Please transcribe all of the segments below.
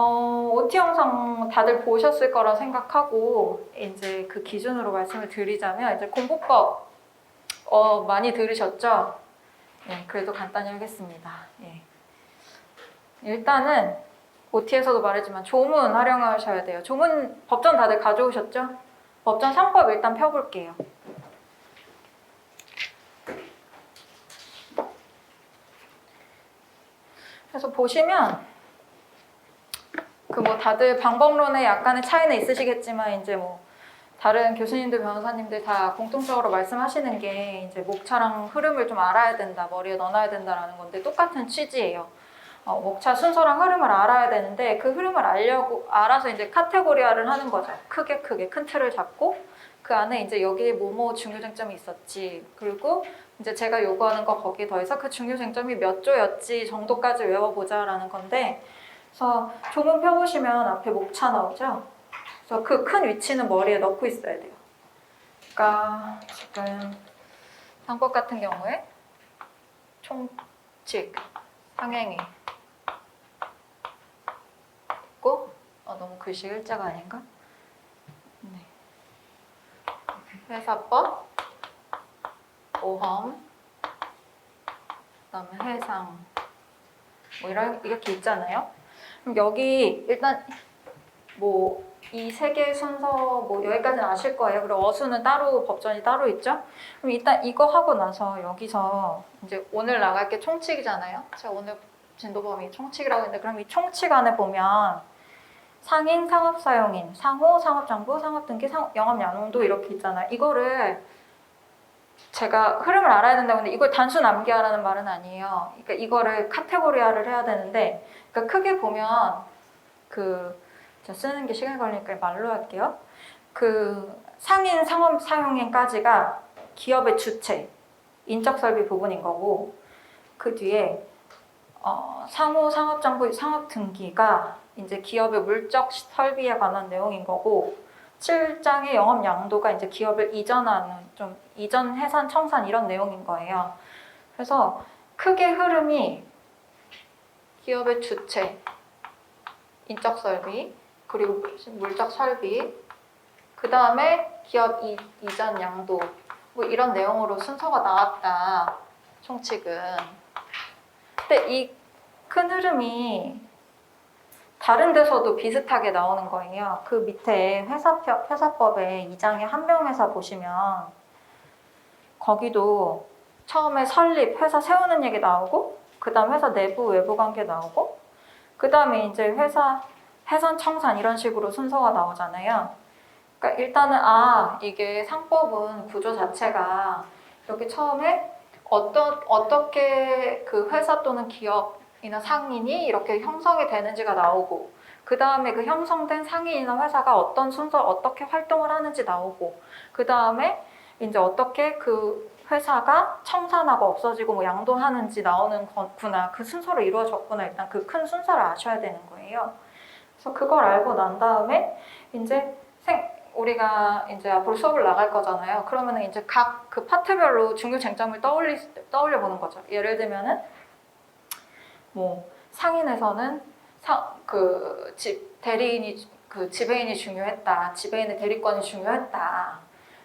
OT 영상 다들 보셨을 거라 생각하고 이제 그 기준으로 말씀을 드리자면 이제 공부법 많이 들으셨죠? 예, 그래도 간단히 하겠습니다. 예. 일단은 OT에서도 말했지만 조문 활용하셔야 돼요. 조문 법전 다들 가져오셨죠? 법전 3법 일단 펴볼게요. 그래서 보시면 그 뭐 다들 방법론에 약간의 차이는 있으시겠지만 이제 뭐 다른 교수님들 변호사님들 다 공통적으로 말씀하시는 게 이제 목차랑 흐름을 좀 알아야 된다, 머리에 넣어놔야 된다라는 건데 똑같은 취지예요. 목차 순서랑 흐름을 알아야 되는데 그 흐름을 알아서 이제 카테고리화를 하는 거죠. 크게 큰 틀을 잡고 그 안에 이제 여기에 뭐뭐 중요쟁점이 있었지, 그리고 이제 제가 요구하는 거 거기에 더해서 그 중요쟁점이 몇 조였지 정도까지 외워보자라는 건데, 그래서 조문 펴보시면 앞에 목차 나오죠. 그래서 그 큰 위치는 머리에 넣고 있어야 돼요. 그러니까 지금 상법 같은 경우에 총칙, 상행위 있고, 너무 글씨 일자가 아닌가? 네. 회사법, 오험, 그다음에 해상, 뭐 이렇게 있잖아요. 그럼 여기 일단 뭐 이 세 개의 순서 뭐 여기까지는 아실 거예요. 그리고 어수는 따로, 법전이 따로 있죠. 그럼 일단 이거 하고 나서 여기서 이제 오늘 나갈 게 총칙이잖아요. 제가 오늘 진도범위 총칙이라고 했는데, 그럼 이 총칙 안에 보면 상인, 상업사용인, 상호, 상업장부, 상업등기, 영업양도 이렇게 있잖아요. 이거를 제가 흐름을 알아야 된다고 했는데 이걸 단순 암기하라는 말은 아니에요. 그러니까 이거를 카테고리화를 해야 되는데, 그러니까 크게 보면 제가 쓰는 게 시간이 걸리니까 말로 할게요. 그 상인, 상업, 사용인까지가 기업의 주체, 인적 설비 부분인 거고, 그 뒤에 상호, 상업장부, 상업등기가 이제 기업의 물적 설비에 관한 내용인 거고, 7장의 영업 양도가 이제 기업을 이전하는, 좀 이전, 해산, 청산 이런 내용인 거예요. 그래서 크게 흐름이 기업의 주체, 인적 설비, 그리고 물적 설비, 그 다음에 기업 이전 양도, 뭐 이런 내용으로 순서가 나왔다, 총칙은. 근데 이 큰 흐름이 다른 데서도 비슷하게 나오는 거예요. 그 밑에 회사법의 2장의 한명회사 보시면 거기도 처음에 설립, 회사 세우는 얘기 나오고, 그 다음 회사 내부 외부 관계 나오고, 그 다음에 이제 회사 해산 청산 이런 식으로 순서가 나오잖아요. 그러니까 일단은 이게 상법은 구조 자체가 여기 처음에 어떻게 그 회사 또는 기업이나 상인이 이렇게 형성이 되는지가 나오고, 그 다음에 그 형성된 상인이나 회사가 어떤 순서 어떻게 활동을 하는지 나오고, 그 다음에 이제 어떻게 그 회사가 청산하고 없어지고 뭐 양도하는지 나오는 거구나, 그 순서로 이루어졌구나, 일단 그 큰 순서를 아셔야 되는 거예요. 그래서 그걸 알고 난 다음에 이제 우리가 이제 앞으로 수업을 나갈 거잖아요. 그러면은 이제 각 그 파트별로 중요 쟁점을 떠올려 보는 거죠. 예를 들면은 뭐 상인에서는 지배인이 중요했다, 지배인의 대리권이 중요했다,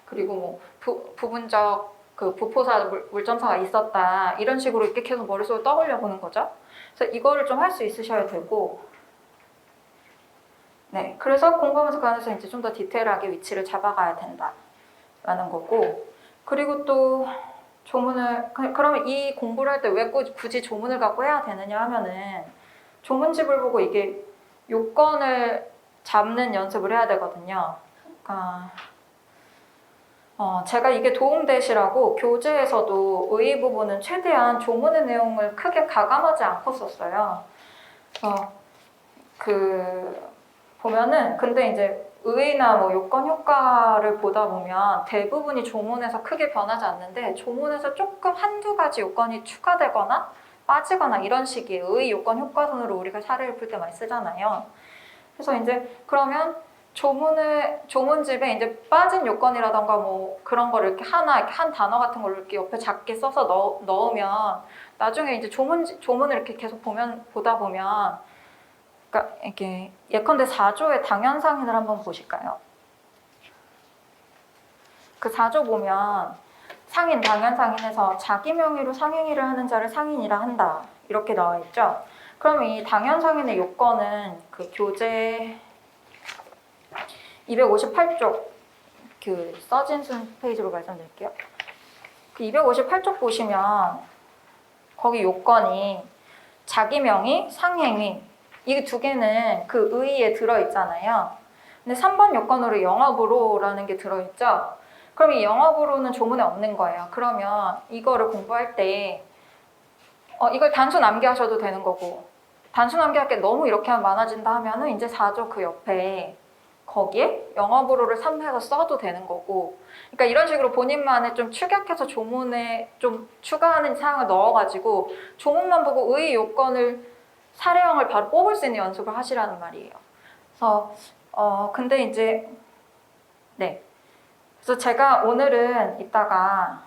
그리고 뭐 부분적 그 부포사 물점사가 있었다, 이런 식으로 이렇게 계속 머릿속에 떠올려 보는 거죠. 그래서 이거를 좀 할 수 있으셔야 되고, 네, 그래서 공부하면서 그 안에서 이제 좀 더 디테일하게 위치를 잡아가야 된다라는 거고, 그리고 또 조문을, 그러면 이 공부를 할 때 왜 굳이 조문을 갖고 해야 되느냐 하면은 조문집을 보고 이게 요건을 잡는 연습을 해야 되거든요. 그러니까 제가 이게 도움되시라고 교재에서도 의의 부분은 최대한 조문의 내용을 크게 가감하지 않고 썼어요. 보면은 근데 이제 의의나 뭐 요건 효과를 보다 보면 대부분이 조문에서 크게 변하지 않는데, 조문에서 조금 한두 가지 요건이 추가되거나 빠지거나 이런 식이에요. 의의 요건 효과순으로 우리가 사례를 풀 때 많이 쓰잖아요. 그래서 이제 그러면 조문집에 이제 빠진 요건이라던가 뭐 그런 거를 이렇게 이렇게 한 단어 같은 걸로 이렇게 옆에 작게 써서 넣으면 나중에 이제 조문을 이렇게 계속 보다 보면 그러니까 이게 예컨대 4조의 당연상인을 한번 보실까요? 그 4조 보면 상인, 당연상인에서 자기 명의로 상행위를 하는 자를 상인이라 한다. 이렇게 나와 있죠. 그러면 이 당연상인의 요건은 그 교재 258쪽 그 서진순 페이지로 말씀드릴게요. 그 258쪽 보시면 거기 요건이 자기 명의, 상행위 이 두 개는 그 의의에 들어있잖아요. 근데 3번 요건으로 영업으로라는 게 들어있죠. 그럼 이 영업으로는 조문에 없는 거예요. 그러면 이거를 공부할 때 이걸 단수 남기하셔도 되는 거고 단수 남기할 게 너무 이렇게 하면 많아진다 하면은 이제 4조 그 옆에 거기에 영업으로를 삽입해서 써도 되는 거고 그러니까 이런 식으로 본인만의 좀 축약해서 조문에 좀 추가하는 사항을 넣어가지고 조문만 보고 의의 요건을 사례형을 바로 뽑을 수 있는 연습을 하시라는 말이에요. 그래서 근데 이제 네. 그래서 제가 오늘은 이따가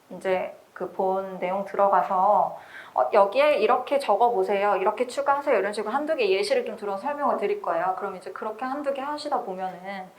이제 그 본 내용 들어가서 여기에 이렇게 적어보세요. 이렇게 추가하세요. 이런 식으로 한두 개 예시를 좀 들어 설명을 드릴 거예요. 그럼 이제 그렇게 한두 개 하시다 보면은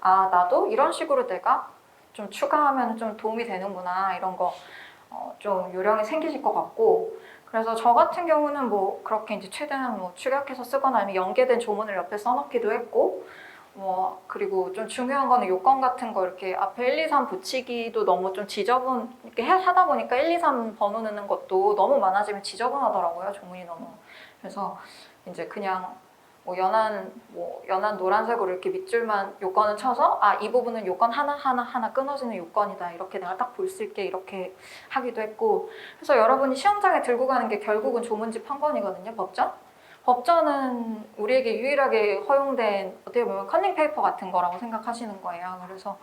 아, 나도 이런 식으로 내가 좀 추가하면 좀 도움이 되는구나. 이런 거 좀 요령이 생기실 것 같고 그래서 저 같은 경우는 뭐 그렇게 이제 최대한 뭐 축약해서 쓰거나 아니면 연계된 조문을 옆에 써놓기도 했고 그리고 좀 중요한 거는 요건 같은 거 이렇게 앞에 1, 2, 3 붙이기도 너무 좀 이렇게 하다 보니까 1, 2, 3 번호 넣는 것도 너무 많아지면 지저분하더라고요. 조문이 너무. 그래서 이제 그냥 연한 노란색으로 이렇게 밑줄만 요건을 쳐서 이 부분은 요건 하나 끊어지는 요건이다. 이렇게 내가 딱 볼 수 있게 이렇게 하기도 했고 그래서 여러분이 시험장에 들고 가는 게 결국은 조문집 한 권이거든요. 법전은 우리에게 유일하게 허용된 어떻게 보면 커닝 페이퍼 같은 거라고 생각하시는 거예요. 그래서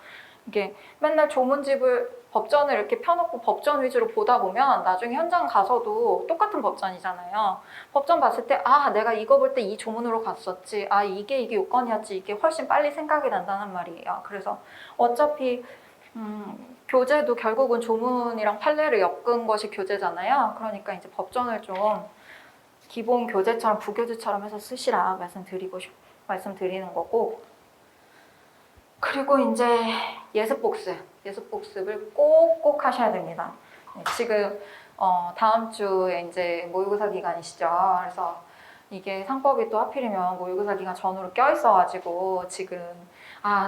이게 맨날 조문집을 법전을 이렇게 펴놓고 법전 위주로 보다 보면 나중에 현장 가서도 똑같은 법전이잖아요. 법전 봤을 때 내가 이거 볼 때 이 조문으로 갔었지. 이게 요건이었지. 이게 훨씬 빨리 생각이 난다는 말이에요. 그래서 어차피 교재도 결국은 조문이랑 판례를 엮은 것이 교재잖아요. 그러니까 이제 법전을 좀 기본 교재처럼 부교재처럼 해서 쓰시라 말씀드리는 거고 그리고 이제 예습복습을 꼭꼭 하셔야 됩니다. 지금 다음 주에 이제 모의고사 기간이시죠. 그래서 이게 상법이 또 하필이면 모의고사 기간 전후로 껴있어가지고 지금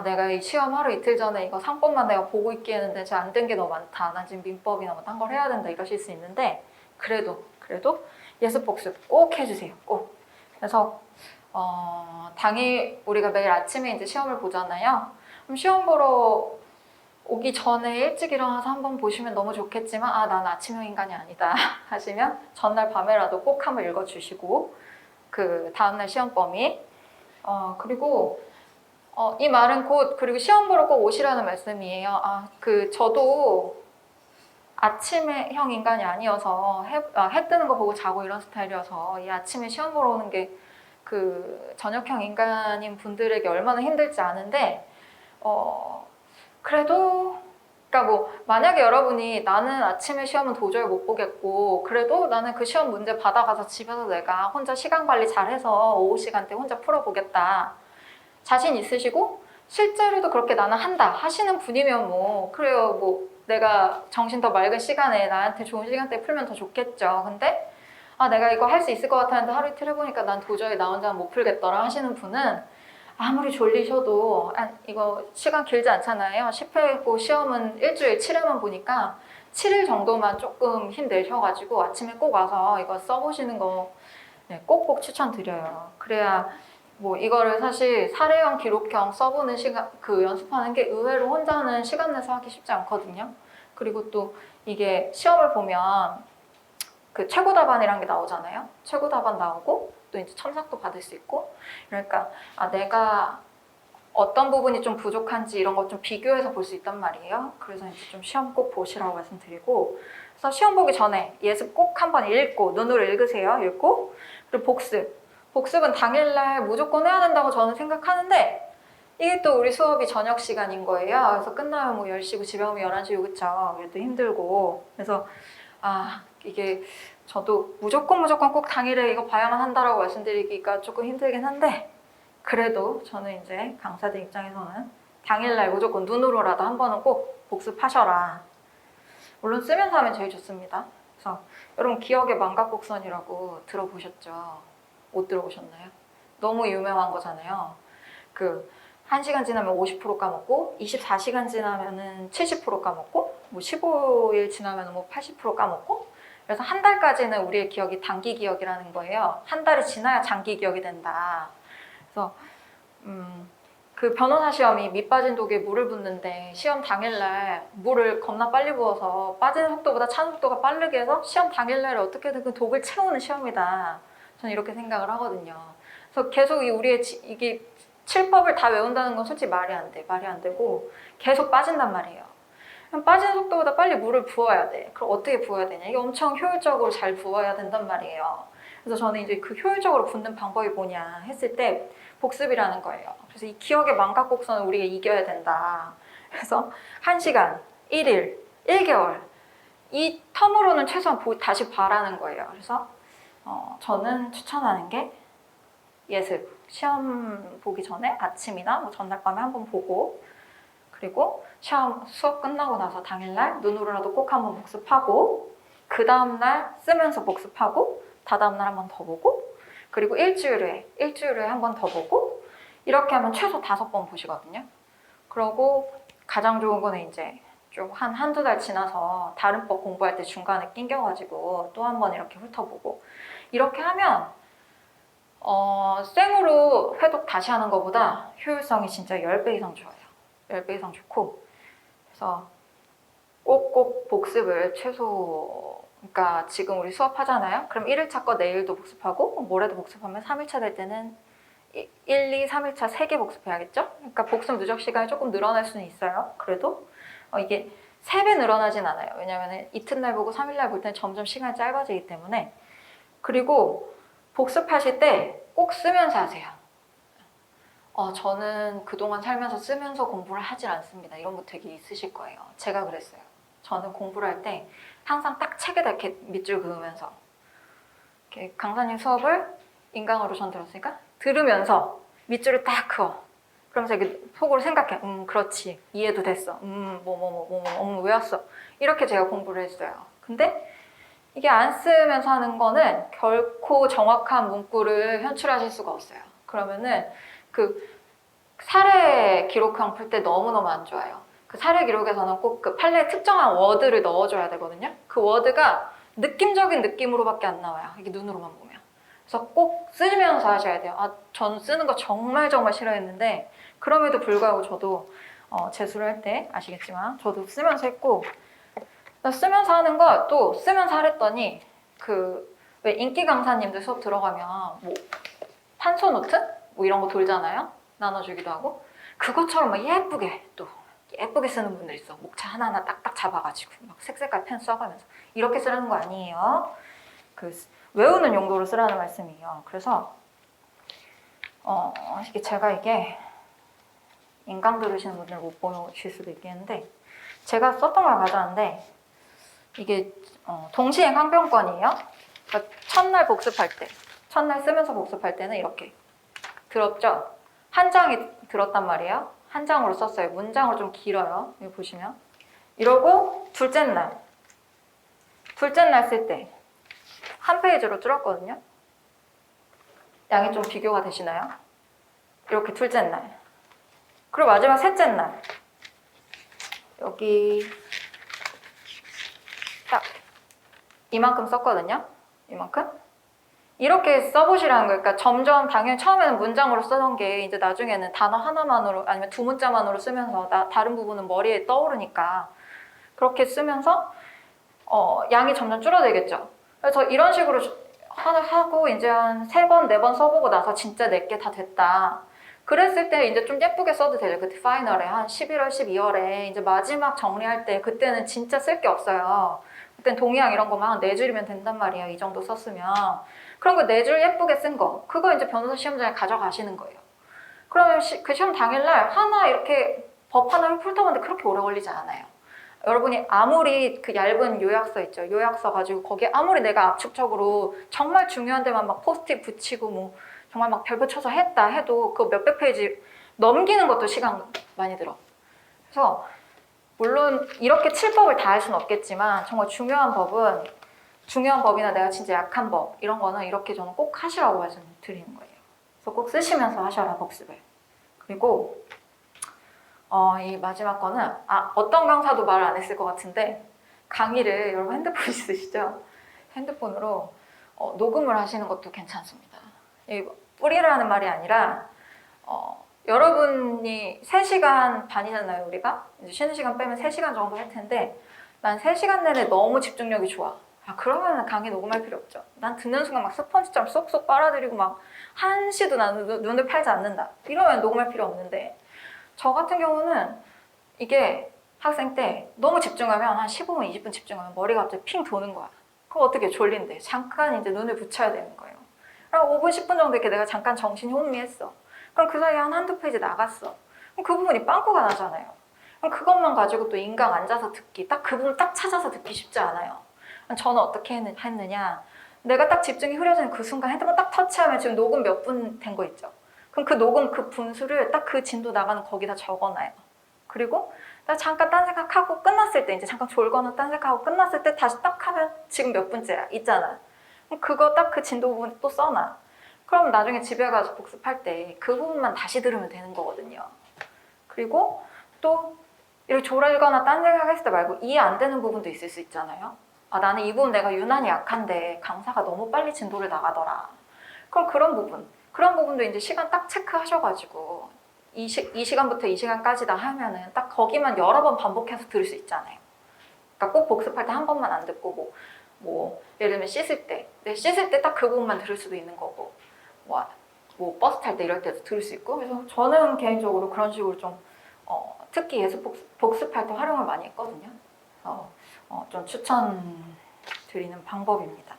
내가 이 시험 하루 이틀 전에 이거 상법만 내가 보고 있기 했는데 제 안 된 게 너무 많다. 난 지금 민법이나 뭐 딴 걸 해야 된다 이러실 수 있는데 그래도 예습복습 꼭 해주세요. 꼭. 그래서 당일 우리가 매일 아침에 이제 시험을 보잖아요. 그럼 시험 보러 오기 전에 일찍 일어나서 한번 보시면 너무 좋겠지만 난 아침형 인간이 아니다 하시면 전날 밤에라도 꼭 한번 읽어주시고 그 다음날 시험 범위 그리고 이 말은 그리고 시험 보러 꼭 오시라는 말씀이에요. 저도 아침형 인간이 아니어서 해 뜨는 거 보고 자고 이런 스타일이어서 이 아침에 시험 보러 오는 게 그 저녁형 인간인 분들에게 얼마나 힘들지 아는데 그래도 그러니까 만약에 여러분이 나는 아침에 시험은 도저히 못 보겠고 그래도 나는 그 시험 문제 받아가서 집에서 내가 혼자 시간 관리 잘해서 오후 시간대 혼자 풀어보겠다 자신 있으시고 실제로도 그렇게 나는 한다 하시는 분이면 그래요 내가 정신 더 맑은 시간에 나한테 좋은 시간대에 풀면 더 좋겠죠. 근데 내가 이거 할 수 있을 것 같았는데 하루 이틀 해보니까 난 도저히 나 혼자는 못 풀겠더라 하시는 분은 아무리 졸리셔도 이거 시간 길지 않잖아요. 10회고 시험은 일주일에 7회만 보니까 7일 정도만 조금 힘내셔가지고 아침에 꼭 와서 이거 써보시는 거 꼭꼭 추천드려요. 그래야 이거를 사실 사례형, 기록형 써보는 시간, 연습하는 게 의외로 혼자는 시간 내서 하기 쉽지 않거든요. 그리고 또 이게 시험을 보면 그 최고 답안이란 게 나오잖아요. 최고 답안 나오고 또 이제 첨삭도 받을 수 있고 그러니까 내가 어떤 부분이 좀 부족한지 이런 거 좀 비교해서 볼 수 있단 말이에요. 그래서 이제 좀 시험 꼭 보시라고 말씀드리고 그래서 시험 보기 전에 예습 꼭 한번 읽고 눈으로 읽으세요. 읽고 그리고 복습은 당일날 무조건 해야 된다고 저는 생각하는데 이게 또 우리 수업이 저녁 시간인 거예요. 그래서 끝나면 10시고 집에 오면 11시고 그쵸. 이게 또 힘들고 그래서 이게 저도 무조건 꼭 당일에 이거 봐야만 한다라고 말씀드리기가 조금 힘들긴 한데 그래도 저는 이제 강사들 입장에서는 당일날 무조건 눈으로라도 한 번은 꼭 복습하셔라. 물론 쓰면서 하면 제일 좋습니다. 그래서 여러분 기억의 망각곡선이라고 들어보셨죠? 못 들어보셨나요? 너무 유명한 거잖아요. 그 1시간 지나면 50% 까먹고 24시간 지나면은 70% 까먹고 뭐 15일 지나면 뭐 80% 까먹고 그래서 한 달까지는 우리의 기억이 단기 기억이라는 거예요. 한 달이 지나야 장기 기억이 된다. 그래서 그 변호사 시험이 밑 빠진 독에 물을 붓는데 시험 당일날 물을 겁나 빨리 부어서 빠지는 속도보다 차는 속도가 빠르게 해서 시험 당일날 어떻게든 그 독을 채우는 시험이다. 저는 이렇게 생각을 하거든요. 그래서 계속 우리의 이게 칠법을 다 외운다는 건 솔직히 말이 안 돼. 말이 안 되고 계속 빠진단 말이에요. 그럼 빠지는 속도보다 빨리 물을 부어야 돼. 그럼 어떻게 부어야 되냐? 이게 엄청 효율적으로 잘 부어야 된단 말이에요. 그래서 저는 이제 그 효율적으로 붓는 방법이 뭐냐 했을 때 복습이라는 거예요. 그래서 이 기억의 망각곡선을 우리가 이겨야 된다. 그래서 1시간, 1일, 1개월 이 텀으로는 최소한 다시 봐라는 거예요. 그래서 저는 추천하는 게 예습. 시험 보기 전에 아침이나 뭐 전날 밤에 한번 보고 그리고 수업 끝나고 나서 당일날 눈으로라도 꼭 한번 복습하고 그 다음날 쓰면서 복습하고 다다음날 한번 더 보고 그리고 일주일에 한 번 더 보고 이렇게 하면 최소 5번 보시거든요. 그러고 가장 좋은 거는 이제 좀 한두 달 지나서 다른 법 공부할 때 중간에 낑겨가지고 또 한 번 이렇게 훑어보고 이렇게 하면 생으로 회독 다시 하는 것보다 효율성이 진짜 10배 이상 좋아요. 10배 이상 좋고 그래서 꼭 복습을 그러니까 지금 우리 수업하잖아요. 그럼 1일차 거 내일도 복습하고 모레도 복습하면 3일차 될 때는 1, 2, 3일차 3개 복습해야겠죠? 그러니까 복습 누적 시간이 조금 늘어날 수는 있어요. 그래도 이게 3배 늘어나진 않아요. 왜냐면 이튿날 보고 3일날 볼 때는 점점 시간이 짧아지기 때문에 그리고 복습하실 때 꼭 쓰면서 하세요. 저는 그동안 살면서 쓰면서 공부를 하질 않습니다. 이런 분 되게 있으실 거예요. 제가 그랬어요. 저는 공부를 할 때 항상 딱 책에다 이렇게 밑줄 그으면서 이렇게 강사님 수업을 인강으로 전 들었으니까 들으면서 밑줄을 딱 그어. 그러면서 이렇게 속으로 생각해. 그렇지. 이해도 됐어. 외웠어. 이렇게 제가 공부를 했어요. 근데 이게 안 쓰면서 하는 거는 결코 정확한 문구를 현출하실 수가 없어요. 그러면은 그 사례 기록형 풀 때 너무너무 안 좋아요. 그 사례 기록에서는 꼭 그 판례에 특정한 워드를 넣어줘야 되거든요. 그 워드가 느낌적인 느낌으로밖에 안 나와요. 이게 눈으로만 보면. 그래서 꼭 쓰면서 하셔야 돼요. 전 쓰는 거 정말 싫어했는데 그럼에도 불구하고 저도 재수를 할 때 아시겠지만 저도 쓰면서 했고 쓰면서 하는 거 또 쓰면서 하랬더니 왜 인기 강사님들 수업 들어가면 뭐 판서 노트? 뭐 이런 거 돌잖아요. 나눠주기도 하고 그것처럼 막 예쁘게 쓰는 분들 있어. 목차 하나하나 딱딱 잡아가지고 막 색깔 펜 써가면서 이렇게 쓰라는 거 아니에요. 외우는 용도로 쓰라는 말씀이에요. 그래서 이게 인강 들으시는 분들 못 보실 수도 있겠는데 제가 썼던 걸 가져왔는데 이게 동시행 항변권이에요. 그러니까 첫날 쓰면서 복습할 때는 이렇게 들었죠? 한 장이 들었단 말이에요. 한 장으로 썼어요. 문장으로 좀 길어요. 여기 보시면. 이러고 둘째 날 쓸 때 한 페이지로 줄었거든요. 양이 좀 비교가 되시나요? 이렇게 둘째 날. 그리고 마지막 셋째 날. 여기 딱 이만큼 썼거든요. 이만큼. 이렇게 써보시라는 거예요. 그러니까 점점 당연히 처음에는 문장으로 쓰던 게 이제 나중에는 단어 하나만으로 아니면 두 문자만으로 쓰면서 다른 부분은 머리에 떠오르니까 그렇게 쓰면서 양이 점점 줄어들겠죠. 그래서 이런 식으로 하고 이제 한 3번, 4번 써보고 나서 진짜 내게 다 됐다. 그랬을 때 이제 좀 예쁘게 써도 되죠. 그때 파이널에 한 11월, 12월에 이제 마지막 정리할 때 그때는 진짜 쓸 게 없어요. 그땐 동의항 이런 거만 4줄이면 된단 말이에요. 이 정도 썼으면. 그런 거 4줄 예쁘게 쓴 거. 그거 이제 변호사 시험장에 가져가시는 거예요. 그러면 그 시험 당일날 하나 이렇게 법 하나를 훑어보는데 그렇게 오래 걸리지 않아요. 여러분이 아무리 그 얇은 요약서 있죠. 요약서 가지고 거기에 아무리 내가 압축적으로 정말 중요한 데만 막 포스트잇 붙이고 뭐 정말 막 별 붙여서 했다 해도 그 몇백 페이지 넘기는 것도 시간 많이 들어. 그래서 물론 이렇게 칠법을 다 할 수는 없겠지만 정말 중요한 법이나 내가 진짜 약한 법 이런 거는 이렇게 저는 꼭 하시라고 말씀드리는 거예요. 그래서 꼭 쓰시면서 하셔라 복습을. 그리고 이 마지막 거는 어떤 강사도 말 안 했을 것 같은데 강의를 여러분 핸드폰 있으시죠? 핸드폰으로 녹음을 하시는 것도 괜찮습니다. 이 뿌리라는 말이 아니라 여러분이 3시간 반이잖아요 우리가? 이제 쉬는 시간 빼면 3시간 정도 할 텐데 난 3시간 내내 너무 집중력이 좋아. 그러면 강의 녹음할 필요 없죠. 난 듣는 순간 막 스펀지처럼 쏙쏙 빨아들이고 막 한시도 나는 눈을 팔지 않는다. 이러면 녹음할 필요 없는데 저 같은 경우는 이게 학생 때 너무 집중하면 한 15분, 20분 집중하면 머리가 갑자기 핑 도는 거야. 그럼 어떻게 졸린데 잠깐 이제 눈을 붙여야 되는 거예요. 그럼 5분, 10분 정도 이렇게 내가 잠깐 정신이 혼미했어. 그럼 그 사이에 한두 페이지 나갔어. 그럼 그 부분이 빵꾸가 나잖아요. 그럼 그것만 가지고 또 인강 앉아서 듣기, 딱 그 부분 딱 찾아서 듣기 쉽지 않아요. 저는 어떻게 했느냐. 내가 딱 집중이 흐려지는 그 순간 핸드폰 딱 터치하면 지금 녹음 몇 분 된 거 있죠. 그럼 그 녹음 그 분수를 딱 그 진도 나가는 거기다 적어놔요. 그리고 나 잠깐 딴 생각하고 끝났을 때 이제 잠깐 졸거나 딴 생각하고 끝났을 때 다시 딱 하면 지금 몇 분째야 있잖아. 그럼 그거 딱 그 진도 부분 또 써놔. 그럼 나중에 집에 가서 복습할 때 그 부분만 다시 들으면 되는 거거든요. 그리고 또 이렇게 졸거나 딴 생각했을 때 말고 이해 안 되는 부분도 있을 수 있잖아요. 나는 이 부분 내가 유난히 약한데 강사가 너무 빨리 진도를 나가더라. 그럼 그런 부분도 이제 시간 딱 체크하셔가지고 이 시간부터 이 시간까지 다 하면은 딱 거기만 여러 번 반복해서 들을 수 있잖아요. 그러니까 꼭 복습할 때 한 번만 안 듣고 뭐 예를 들면 씻을 때 딱 그 부분만 들을 수도 있는 거고 뭐 버스 탈 때 이럴 때도 들을 수 있고. 그래서 저는 개인적으로 그런 식으로 좀 특히 예습 복습할 때 활용을 많이 했거든요. 좀 추천드리는 방법입니다.